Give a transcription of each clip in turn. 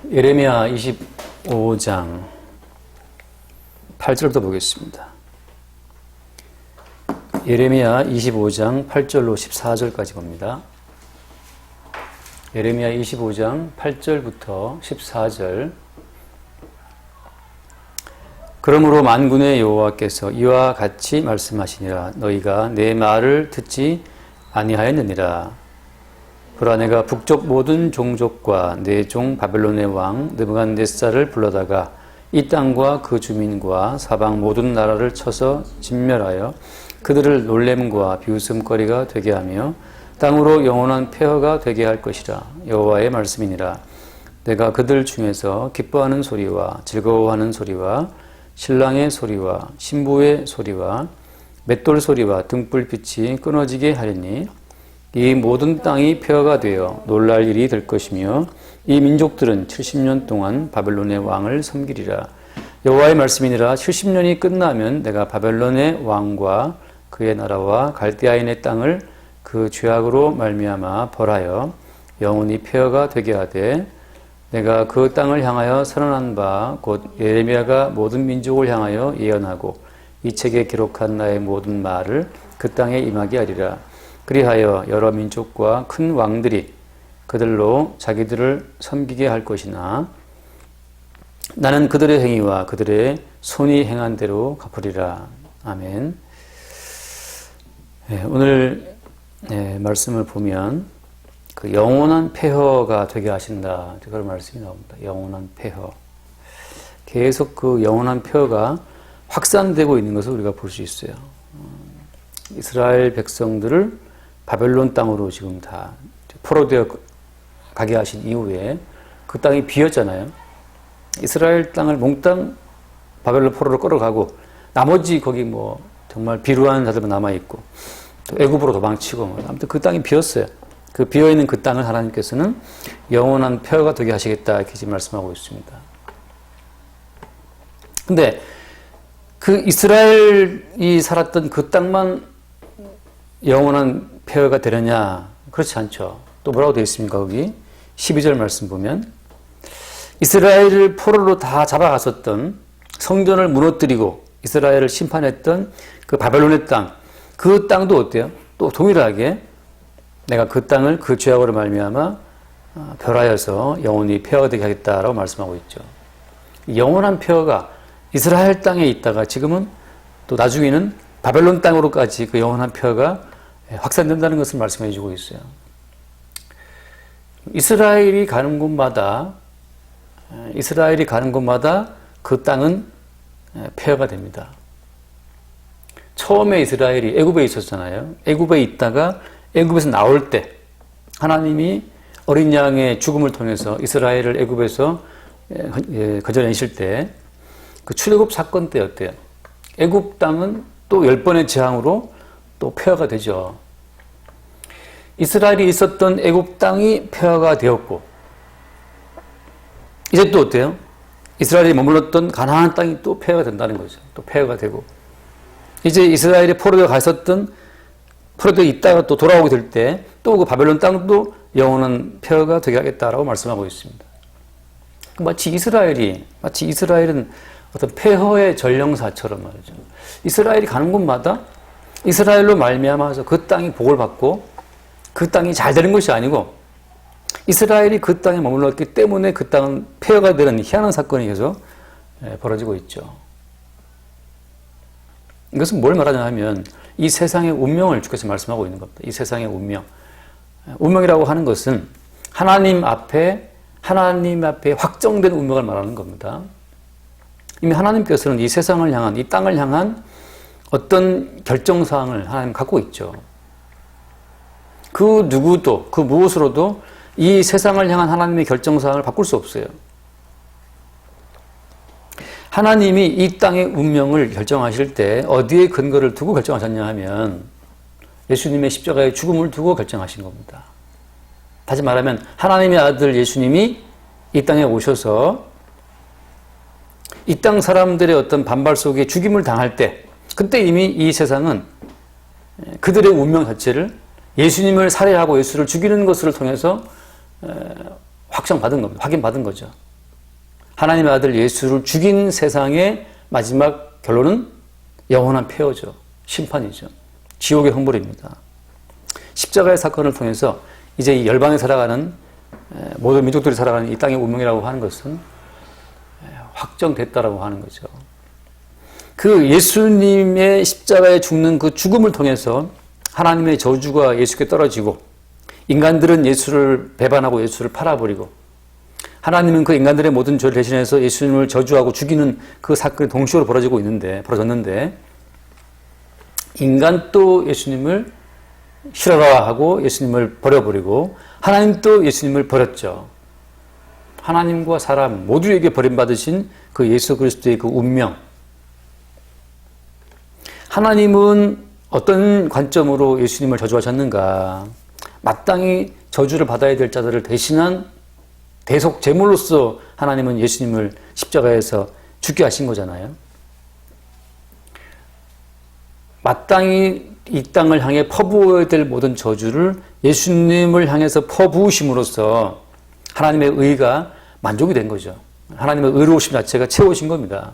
예레미야 25장 8절부터 보겠습니다. 예레미야 25장 8절로 14절까지 봅니다. 예레미야 25장 8절부터 14절. 그러므로 만군의 여호와께서 이와 같이 말씀하시니라. 너희가 내 말을 듣지 아니하였느니라. 보라, 내가 북쪽 모든 종족과 내 종 바벨론의 왕 느부갓네살을 불러다가 이 땅과 그 주민과 사방 모든 나라를 쳐서 진멸하여 그들을 놀램과 비웃음거리가 되게 하며 땅으로 영원한 폐허가 되게 할 것이라. 여호와의 말씀이니라. 내가 그들 중에서 기뻐하는 소리와 즐거워하는 소리와 신랑의 소리와 신부의 소리와 맷돌 소리와 등불빛이 끊어지게 하리니 이 모든 땅이 폐허가 되어 놀랄 일이 될 것이며 이 민족들은 70년 동안 바벨론의 왕을 섬기리라. 여호와의 말씀이니라. 70년이 끝나면 내가 바벨론의 왕과 그의 나라와 갈대아인의 땅을 그 죄악으로 말미암아 벌하여 영원히 폐허가 되게 하되 내가 그 땅을 향하여 선언한 바 곧 예레미야가 모든 민족을 향하여 예언하고 이 책에 기록한 나의 모든 말을 그 땅에 임하게 하리라. 그리하여 여러 민족과 큰 왕들이 그들로 자기들을 섬기게 할 것이나 나는 그들의 행위와 그들의 손이 행한 대로 갚으리라. 아멘. 오늘 말씀을 보면 그 영원한 폐허가 되게 하신다. 그런 말씀이 나옵니다. 영원한 폐허. 계속 그 영원한 폐허가 확산되고 있는 것을 우리가 볼 수 있어요. 이스라엘 백성들을 바벨론 땅으로 지금 다 포로되어 가게 하신 이후에 그 땅이 비었잖아요. 이스라엘 땅을 몽땅 바벨론 포로로 끌어가고 나머지 거기 뭐 정말 비루한 자들만 남아있고 또 애굽으로 도망치고 아무튼 그 땅이 비었어요. 그 비어있는 그 땅을 하나님께서는 영원한 폐허가 되게 하시겠다 이렇게 지금 말씀하고 있습니다. 근데 그 이스라엘이 살았던 그 땅만 영원한 폐허가 되느냐? 그렇지 않죠. 또 뭐라고 되어 있습니까? 거기 12절 말씀 보면 이스라엘을 포로로 다 잡아갔었던 성전을 무너뜨리고 이스라엘을 심판했던 그 바벨론의 땅, 그 땅도 어때요? 또 동일하게 내가 그 땅을 그 죄악으로 말미암아 멸하여서 영원히 폐허가 되게 하겠다라고 말씀하고 있죠. 영원한 폐허가 이스라엘 땅에 있다가 지금은 또 나중에는 바벨론 땅으로까지 그 영원한 폐허가 확산된다는 것을 말씀해 주고 있어요. 이스라엘이 가는 곳마다 그 땅은 폐허가 됩니다. 처음에 이스라엘이 애굽에 있었잖아요. 애굽에 있다가 애굽에서 나올 때 하나님이 어린 양의 죽음을 통해서 이스라엘을 애굽에서 건져내실 때 그 출애굽 사건 때 어때요? 애굽 땅은 또 10번의 재앙으로 또 폐허가 되죠. 이스라엘이 있었던 애굽 땅이 폐허가 되었고 이제 또 어때요? 이스라엘이 머물렀던 가나안 땅이 또 폐허가 된다는 거죠. 또 폐허가 되고 이제 이스라엘이 포로되어 갔었던 포로되어 있다가 또 돌아오게 될 때 또 그 바벨론 땅도 영원한 폐허가 되게 하겠다라고 말씀하고 있습니다. 마치 이스라엘은 어떤 폐허의 전령사처럼 말이죠. 이스라엘이 가는 곳마다 이스라엘로 말미암아서 그 땅이 복을 받고 그 땅이 잘 되는 것이 아니고 이스라엘이 그 땅에 머물렀기 때문에 그 땅은 폐허가 되는 희한한 사건이 계속 벌어지고 있죠. 이것은 뭘 말하냐 하면 이 세상의 운명을 주께서 말씀하고 있는 겁니다. 이 세상의 운명. 운명이라고 하는 것은 하나님 앞에 확정된 운명을 말하는 겁니다. 이미 하나님께서는 이 세상을 향한, 이 땅을 향한 어떤 결정사항을 하나님 갖고 있죠. 그 누구도, 그 무엇으로도 이 세상을 향한 하나님의 결정사항을 바꿀 수 없어요. 하나님이 이 땅의 운명을 결정하실 때 어디에 근거를 두고 결정하셨냐 하면 예수님의 십자가의 죽음을 두고 결정하신 겁니다. 다시 말하면 하나님의 아들 예수님이 이 땅에 오셔서 이 땅 사람들의 어떤 반발 속에 죽임을 당할 때 그때 이미 이 세상은 그들의 운명 자체를 예수님을 살해하고 예수를 죽이는 것을 통해서 확정받은 겁니다. 확인받은 거죠. 하나님의 아들 예수를 죽인 세상의 마지막 결론은 영원한 폐허죠. 심판이죠. 지옥의 형벌입니다. 십자가의 사건을 통해서 이제 이 열방에 살아가는 모든 민족들이 살아가는 이 땅의 운명이라고 하는 것은 확정됐다라고 하는 거죠. 그 예수님의 십자가에 죽는 그 죽음을 통해서 하나님의 저주가 예수께 떨어지고 인간들은 예수를 배반하고 예수를 팔아버리고 하나님은 그 인간들의 모든 죄를 대신해서 예수님을 저주하고 죽이는 그 사건이 동시로 벌어졌는데 인간도 예수님을 싫어라 하고 예수님을 버려버리고 하나님도 예수님을 버렸죠. 하나님과 사람 모두에게 버림받으신 그 예수 그리스도의 그 운명. 하나님은 어떤 관점으로 예수님을 저주하셨는가? 마땅히 저주를 받아야 될 자들을 대신한 대속 제물로서 하나님은 예수님을 십자가에서 죽게 하신 거잖아요. 마땅히 이 땅을 향해 퍼부어야 될 모든 저주를 예수님을 향해서 퍼부으심으로써 하나님의 의가 만족이 된 거죠. 하나님의 의로우심 자체가 채워진 겁니다.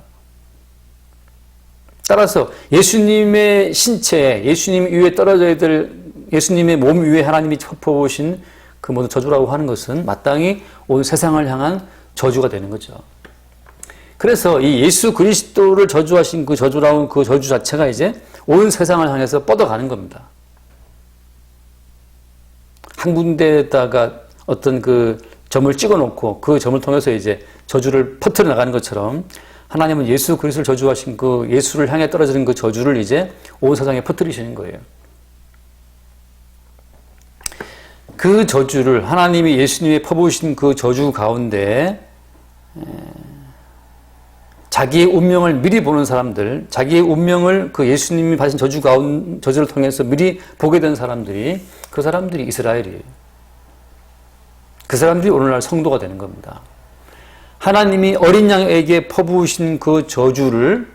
따라서 예수님의 신체, 예수님 위에 떨어져야 될 예수님의 몸 위에 하나님이 퍼부으신 그 모든 저주라고 하는 것은 마땅히 온 세상을 향한 저주가 되는 거죠. 그래서 이 예수 그리스도를 저주하신 그 저주라운 그 저주 자체가 이제 온 세상을 향해서 뻗어가는 겁니다. 한 군데에다가 어떤 그 점을 찍어놓고 그 점을 통해서 이제 저주를 퍼뜨려 나가는 것처럼 하나님은 예수 그리스도를 저주하신 그 예수를 향해 떨어지는 그 저주를 이제 온 세상에 퍼뜨리시는 거예요. 그 저주를 하나님이 예수님의 퍼부으신 그 저주 가운데 자기의 운명을 미리 보는 사람들, 자기의 운명을 그 예수님이 받으신 저주를 통해서 미리 보게 된 사람들이 그 사람들이 이스라엘이에요. 그 사람들이 오늘날 성도가 되는 겁니다. 하나님이 어린 양에게 퍼부으신 그 저주를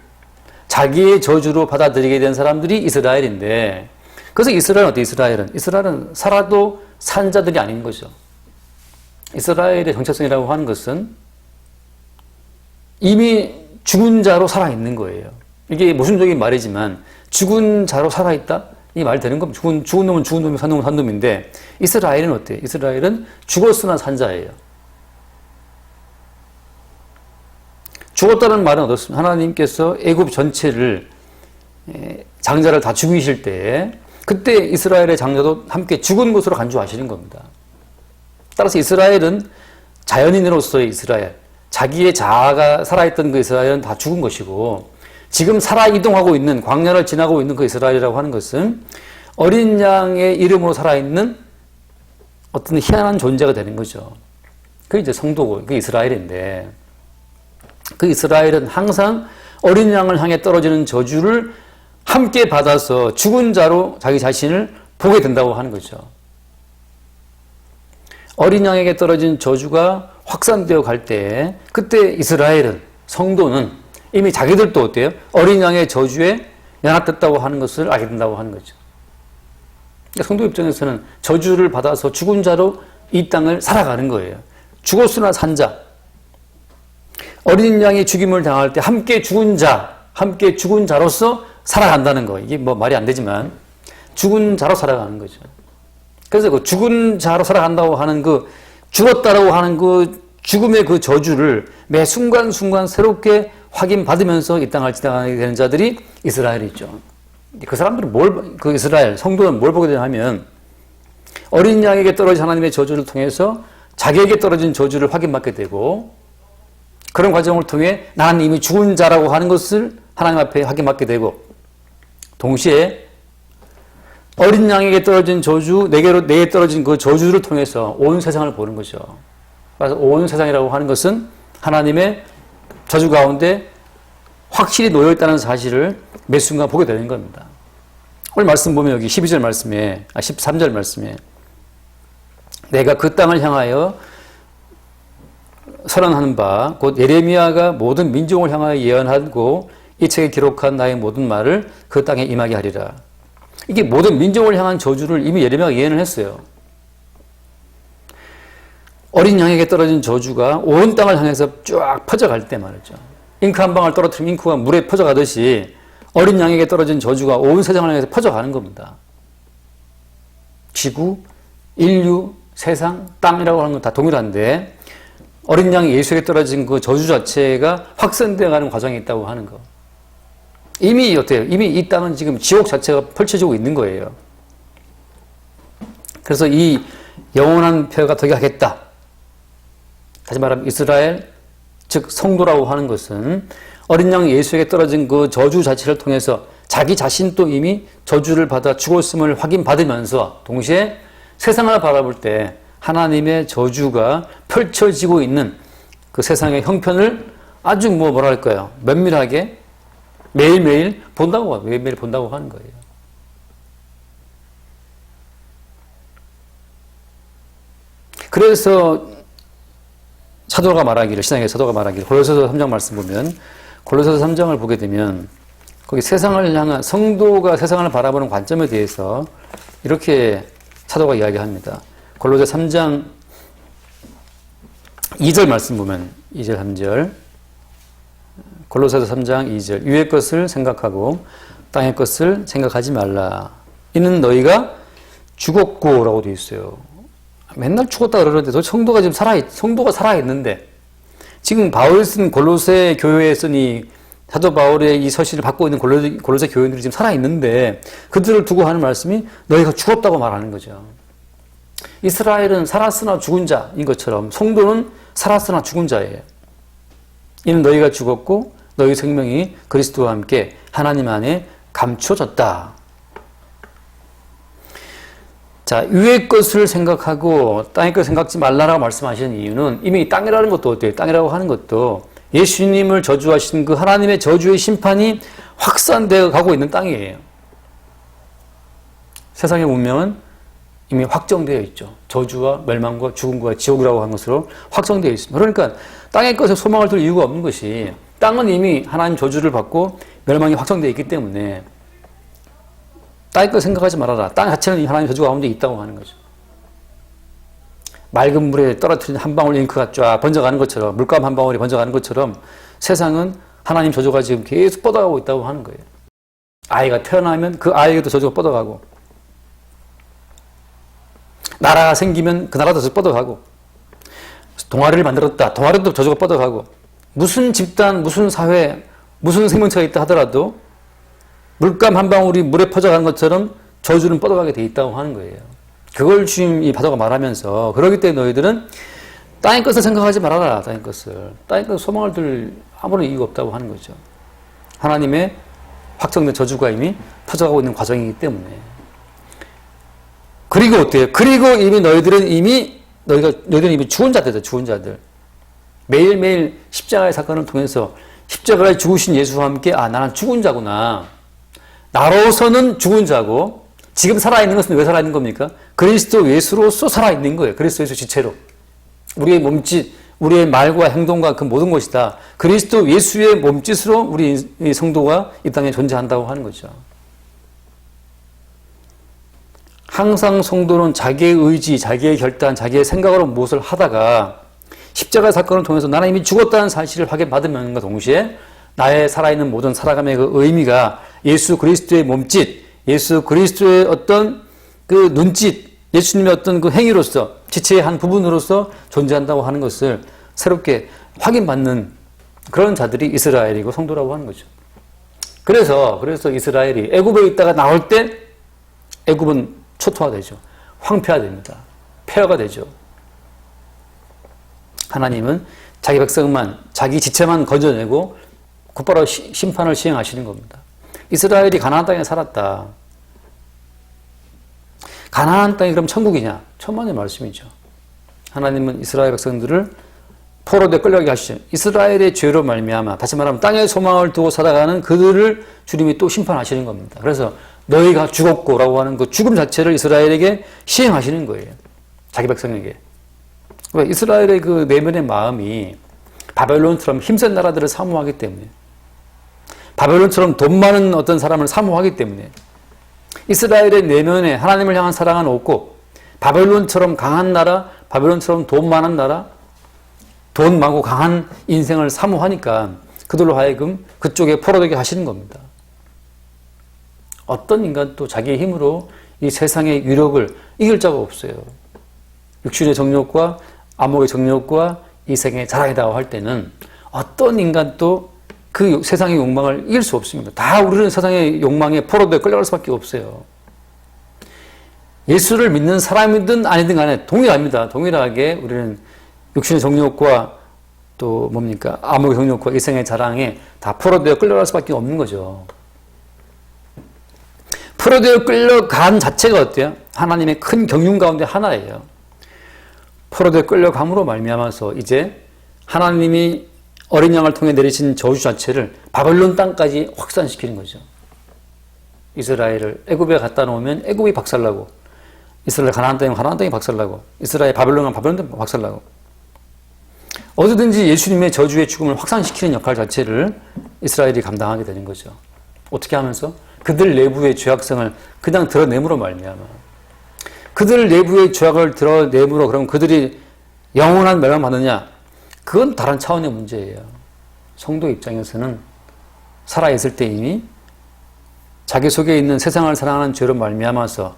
자기의 저주로 받아들이게 된 사람들이 이스라엘인데 그래서 이스라엘은 어때? 이스라엘은 살아도 산 자들이 아닌 거죠. 이스라엘의 정체성이라고 하는 것은 이미 죽은 자로 살아있는 거예요. 이게 모순적인 말이지만 죽은 자로 살아있다? 이 말이 되는 겁니다. 죽은 놈은 죽은 놈이고 산 놈은 산 놈인데 이스라엘은 어때요? 이스라엘은 죽었으나 산 자예요. 죽었다는 말은 어떻습니까? 하나님께서 애굽 전체를 장자를 다 죽이실 때 그때 이스라엘의 장자도 함께 죽은 것으로 간주하시는 겁니다. 따라서 이스라엘은 자연인으로서의 이스라엘, 자기의 자아가 살아있던 그 이스라엘은 다 죽은 것이고 지금 살아 이동하고 있는 광야를 지나고 있는 그 이스라엘이라고 하는 것은 어린 양의 이름으로 살아있는 어떤 희한한 존재가 되는 거죠. 그게 이제 성도고 그게 이스라엘인데 그 이스라엘은 항상 어린 양을 향해 떨어지는 저주를 함께 받아서 죽은 자로 자기 자신을 보게 된다고 하는 거죠. 어린 양에게 떨어진 저주가 확산되어 갈 때 그때 이스라엘은 성도는 이미 자기들도 어때요? 어린 양의 저주에 연합됐다고 하는 것을 알게 된다고 하는 거죠. 성도 입장에서는 저주를 받아서 죽은 자로 이 땅을 살아가는 거예요. 죽었으나 산 자. 어린 양이 죽임을 당할 때 함께 죽은 자로서 살아간다는 거. 이게 뭐 말이 안 되지만 죽은 자로 살아가는 거죠. 그래서 그 죽은 자로 살아간다고 하는 그 죽었다라고 하는 그 죽음의 그 저주를 매 순간순간 새롭게 확인받으면서 이 땅을 지나가게 되는 자들이 이스라엘이죠. 그 사람들은 그 이스라엘, 성도는 뭘 보게 되냐면 어린 양에게 떨어진 하나님의 저주를 통해서 자기에게 떨어진 저주를 확인받게 되고 그런 과정을 통해 나는 이미 죽은 자라고 하는 것을 하나님 앞에 확인받게 되고 동시에 어린 양에게 떨어진 저주, 내게 떨어진 그 저주를 통해서 온 세상을 보는 거죠. 그래서 온 세상이라고 하는 것은 하나님의 저주 가운데 확실히 놓여있다는 사실을 매 순간 보게 되는 겁니다. 오늘 말씀 보면 여기 13절 말씀에 내가 그 땅을 향하여 선언하는 바 곧 예레미야가 모든 민족을 향하여 예언하고 이 책에 기록한 나의 모든 말을 그 땅에 임하게 하리라. 이게 모든 민족을 향한 저주를 이미 예레미야가 예언을 했어요. 어린 양에게 떨어진 저주가 온 땅을 향해서 쫙 퍼져갈 때 말이죠. 잉크 한 방울 떨어뜨리면 잉크가 물에 퍼져가듯이 어린 양에게 떨어진 저주가 온 세상을 향해서 퍼져가는 겁니다. 지구, 인류, 세상, 땅이라고 하는 건 다 동일한데 어린 양 예수에게 떨어진 그 저주 자체가 확산되어 가는 과정이 있다고 하는 거. 이미 어때요? 이미 이 땅은 지금 지옥 자체가 펼쳐지고 있는 거예요. 그래서 이 영원한 표가 덕이 하겠다. 다시 말하면 이스라엘, 즉 성도라고 하는 것은 어린 양 예수에게 떨어진 그 저주 자체를 통해서 자기 자신도 이미 저주를 받아 죽었음을 확인받으면서 동시에 세상을 바라볼 때 하나님의 저주가 펼쳐지고 있는 그 세상의 형편을 아주 뭐랄까요? 면밀하게 매일매일 매일매일 본다고 하는 거예요. 그래서 사도가 말하기를, 신약의 사도가 말하기를, 골로새서 3장 말씀 보면, 골로새서 3장을 보게 되면, 거기 세상을 향한, 성도가 세상을 바라보는 관점에 대해서 이렇게 사도가 이야기합니다. 골로새 3장 2절 말씀 보면, 2절, 3절. 골로새서 3장 2절. 위의 것을 생각하고 땅의 것을 생각하지 말라. 이는 너희가 죽었고 라고 되어 있어요. 맨날 죽었다 그러는데 성도가 지금 성도가 살아있는데 지금 바울이 쓴 골로새 교회에 쓰니 사도 바울의 이 서신을 받고 있는 골로새 교인들이 지금 살아있는데 그들을 두고 하는 말씀이 너희가 죽었다고 말하는 거죠. 이스라엘은 살았으나 죽은 자인 것처럼 성도는 살았으나 죽은 자예요. 이는 너희가 죽었고 너희 생명이 그리스도와 함께 하나님 안에 감춰졌다. 자, 위의 것을 생각하고 땅의 것을 생각지 말라라고 말씀하시는 이유는 이미 땅이라는 것도 어때요? 땅이라고 하는 것도 예수님을 저주하신 그 하나님의 저주의 심판이 확산되어 가고 있는 땅이에요. 세상의 운명은 이미 확정되어 있죠. 저주와 멸망과 죽음과 지옥이라고 하는 것으로 확정되어 있습니다. 그러니까 땅의 것에 소망을 둘 이유가 없는 것이 땅은 이미 하나님 저주를 받고 멸망이 확정되어 있기 때문에 땅의 것 생각하지 말아라. 땅 자체는 하나님 저주 가운데 있다고 하는 거죠. 맑은 물에 떨어뜨린 한 방울 잉크가 쫙 번져가는 것처럼, 물감 한 방울이 번져가는 것처럼 세상은 하나님 저주가 지금 계속 뻗어가고 있다고 하는 거예요. 아이가 태어나면 그 아이에게도 저주가 뻗어가고, 나라가 생기면 그 나라도 저주가 뻗어가고, 동아리를 만들었다. 동아리도 저주가 뻗어가고, 무슨 집단, 무슨 사회, 무슨 생명체가 있다 하더라도 물감 한 방울이 물에 퍼져가는 것처럼 저주는 뻗어가게 돼 있다고 하는 거예요. 그걸 주님이 바다가 말하면서 그러기 때문에 너희들은 땅의 것을 생각하지 말아라. 땅의 것을. 땅의 것 소망을 둘 아무런 이유가 없다고 하는 거죠. 하나님의 확정된 저주가 이미 퍼져가고 있는 과정이기 때문에. 그리고 어때요? 그리고 이미 너희들은 이미 죽은 자들이다. 죽은 자들. 매일매일 십자가의 사건을 통해서 십자가에 죽으신 예수와 함께 나는 죽은 자구나. 나로서는 죽은 자고 지금 살아있는 것은 왜 살아있는 겁니까? 그리스도 예수로서 살아있는 거예요. 그리스도 예수 지체로. 우리의 몸짓, 우리의 말과 행동과 그 모든 것이 다 그리스도 예수의 몸짓으로 우리 성도가 이 땅에 존재한다고 하는 거죠. 항상 성도는 자기의 의지, 자기의 결단, 자기의 생각으로 무엇을 하다가 십자가 사건을 통해서 나는 이미 죽었다는 사실을 확인받으면과 동시에 나의 살아있는 모든 살아감의 그 의미가 예수 그리스도의 몸짓, 예수 그리스도의 어떤 그 눈짓, 예수님의 어떤 그 행위로서 지체의 한 부분으로서 존재한다고 하는 것을 새롭게 확인받는 그런 자들이 이스라엘이고 성도라고 하는 거죠. 그래서 이스라엘이 애굽에 있다가 나올 때 애굽은 초토화되죠. 황폐화됩니다. 폐허가 되죠. 하나님은 자기 백성만, 자기 지체만 건져내고 곧바로 심판을 시행하시는 겁니다. 이스라엘이 가나안 땅에 살았다. 가나안 땅이 그럼 천국이냐? 천만의 말씀이죠. 하나님은 이스라엘 백성들을 포로되 끌려가게 하시죠. 이스라엘의 죄로 말미암아, 다시 말하면 땅에 소망을 두고 살아가는 그들을 주님이 또 심판하시는 겁니다. 그래서 너희가 죽었고라고 하는 그 죽음 자체를 이스라엘에게 시행하시는 거예요. 자기 백성에게. 이스라엘의 그 내면의 마음이 바벨론처럼 힘센 나라들을 사모하기 때문에, 바벨론처럼 돈 많은 어떤 사람을 사모하기 때문에, 이스라엘의 내면에 하나님을 향한 사랑은 없고 바벨론처럼 강한 나라, 바벨론처럼 돈 많은 나라, 돈 많고 강한 인생을 사모하니까 그들로 하여금 그쪽에 포로되게 하시는 겁니다. 어떤 인간도 자기의 힘으로 이 세상의 유력을 이길 자가 없어요. 육신의 정욕과 암흑의 정욕과 이 세상의 자랑이다 할 때는 어떤 인간도 그 세상의 욕망을 이길 수 없습니다. 다 우리는 세상의 욕망에 포로되어 끌려갈 수밖에 없어요. 예수를 믿는 사람이든 아니든 간에 동일합니다. 동일하게 우리는 육신의 정욕과 또 뭡니까? 암흑의 정욕과 이 세상의 자랑에 다 포로되어 끌려갈 수밖에 없는 거죠. 포로되어 끌려간 자체가 어때요? 하나님의 큰 경륜 가운데 하나예요. 포로되어 끌려감으로 말미암아서 이제 하나님이 어린 양을 통해 내리신 저주 자체를 바벨론 땅까지 확산시키는 거죠. 이스라엘을 애굽에 갖다 놓으면 애굽이 박살나고, 이스라엘 가나안 땅이면 가나안 땅이 박살나고, 이스라엘 바벨론이면 바벨론 땅이 박살나고, 어디든지 예수님의 저주의 죽음을 확산시키는 역할 자체를 이스라엘이 감당하게 되는 거죠. 어떻게 하면서? 그들 내부의 죄악성을 그냥 드러내므로 말미암아. 그들 내부의 죄악을 드러내므로 그럼 그들이 영원한 멸망 받느냐? 그건 다른 차원의 문제예요. 성도 입장에서는 살아있을 때 이미 자기 속에 있는 세상을 사랑하는 죄로 말미암아서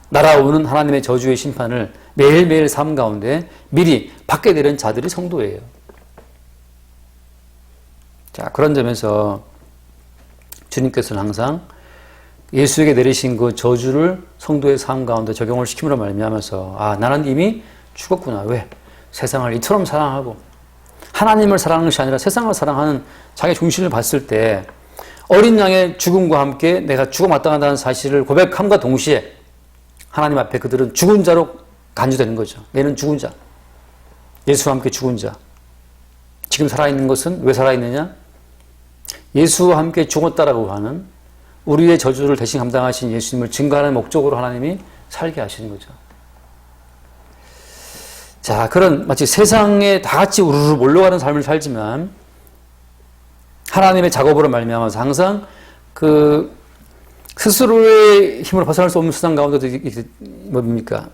날아오는 하나님의 저주의 심판을 매일매일 삶 가운데 미리 받게 되는 자들이 성도예요. 자, 그런 점에서 주님께서는 항상 예수에게 내리신 그 저주를 성도의 삶 가운데 적용을 시킴으로 말미암아서 아, 나는 이미 죽었구나. 왜? 세상을 이처럼 사랑하고 하나님을 사랑하는 것이 아니라 세상을 사랑하는 자기 중심을 봤을 때 어린 양의 죽음과 함께 내가 죽어 마땅하다는 사실을 고백함과 동시에 하나님 앞에 그들은 죽은 자로 간주되는 거죠. 얘는 죽은 자. 예수와 함께 죽은 자. 지금 살아있는 것은 왜 살아있느냐? 예수와 함께 죽었다라고 하는 우리의 저주를 대신 감당하신 예수님을 증거하는 목적으로 하나님이 살게 하시는 거죠. 자, 그런 마치 세상에 다 같이 우르르 몰려가는 삶을 살지만 하나님의 작업으로 말미암아서 항상 그 스스로의 힘으로 벗어날 수 없는 세상 가운데도 뭡니까?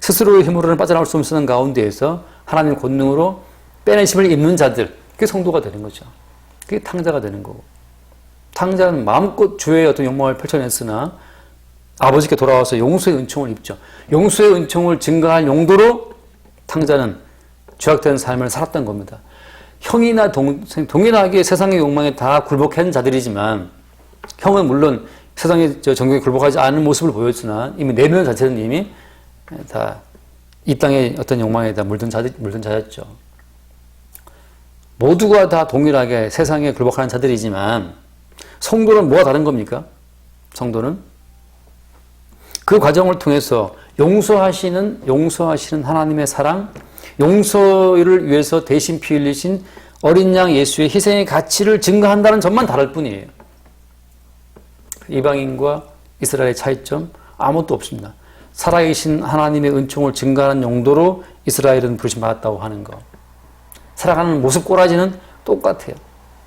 스스로의 힘으로는 빠져나올 수 없는 세상 가운데에서 하나님의 권능으로 빼내심을 입는 자들, 그게 성도가 되는 거죠. 그게 탕자가 되는 거고. 탕자는 마음껏 죄의 어떤 욕망을 펼쳐냈으나 아버지께 돌아와서 용서의 은총을 입죠. 용서의 은총을 증가할 용도로 탕자는 죄악된 삶을 살았던 겁니다. 형이나 동생, 동일하게 세상의 욕망에 다 굴복한 자들이지만 형은 물론 세상의 정경에 굴복하지 않은 모습을 보였으나 이미 내면 자체는 이미 다 이 땅의 어떤 욕망에 다 물든 자였죠. 모두가 다 동일하게 세상에 굴복하는 자들이지만 성도는 뭐가 다른 겁니까? 성도는 그 과정을 통해서 용서하시는 하나님의 사랑, 용서를 위해서 대신 피 흘리신 어린 양 예수의 희생의 가치를 증거한다는 점만 다를 뿐이에요. 이방인과 이스라엘의 차이점 아무것도 없습니다. 살아계신 하나님의 은총을 증거하는 용도로 이스라엘은 부르심받았다고 하는 것. 살아가는 모습 꼬라지는 똑같아요.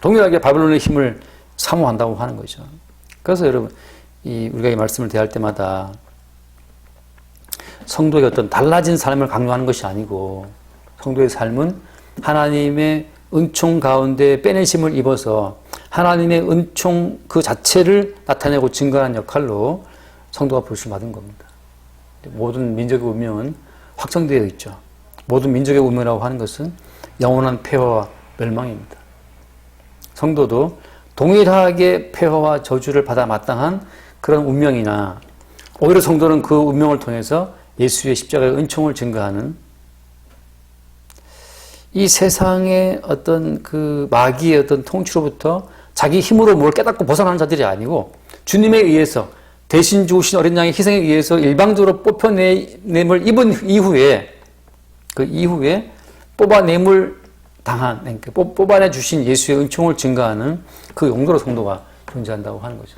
동일하게 바벨론의 힘을 사모한다고 하는 거죠. 그래서 여러분, 우리가 이 말씀을 대할 때마다 성도의 어떤 달라진 삶을 강조하는 것이 아니고 성도의 삶은 하나님의 은총 가운데 빼내심을 입어서 하나님의 은총 그 자체를 나타내고 증거하는 역할로 성도가 부르심을 받은 겁니다. 모든 민족의 운명은 확정되어 있죠. 모든 민족의 운명이라고 하는 것은 영원한 폐허와 멸망입니다. 성도도 동일하게 폐허와 저주를 받아 마땅한 그런 운명이나 오히려 성도는 그 운명을 통해서 예수의 십자가의 은총을 증거하는 이 세상의 어떤 그 마귀의 어떤 통치로부터 자기 힘으로 뭘 깨닫고 벗어나는 자들이 아니고 주님에 의해서 대신 죽으신 어린 양의 희생에 의해서 일방적으로 뽑혀냄을 입은 이후에 그 이후에 뽑아냄을 당한, 그러니까 뽑아내 주신 예수의 은총을 증거하는 그 용도로 성도가 존재한다고 하는 거죠.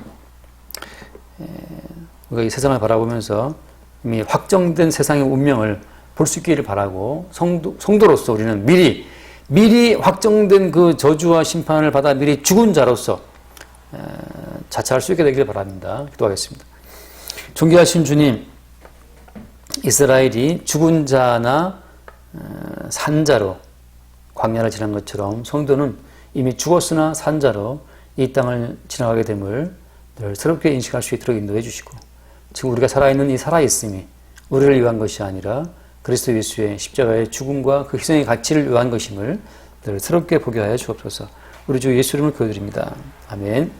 우리가 이 세상을 바라보면서 이미 확정된 세상의 운명을 볼 수 있기를 바라고 성도로서 우리는 미리 확정된 그 저주와 심판을 받아 미리 죽은 자로서 자처할 수 있게 되기를 바랍니다. 기도하겠습니다. 존귀하신 주님, 이스라엘이 죽은 자나 산자로 광야를 지난 것처럼 성도는 이미 죽었으나 산자로 이 땅을 지나가게 됨을 늘 새롭게 인식할 수 있도록 인도해 주시고, 지금 우리가 살아있는 이 살아있음이 우리를 위한 것이 아니라 그리스도 예수의 십자가의 죽음과 그 희생의 가치를 위한 것임을 늘 새롭게 보게 하여 주옵소서. 우리 주 예수 이름으로 기도드립니다. 아멘.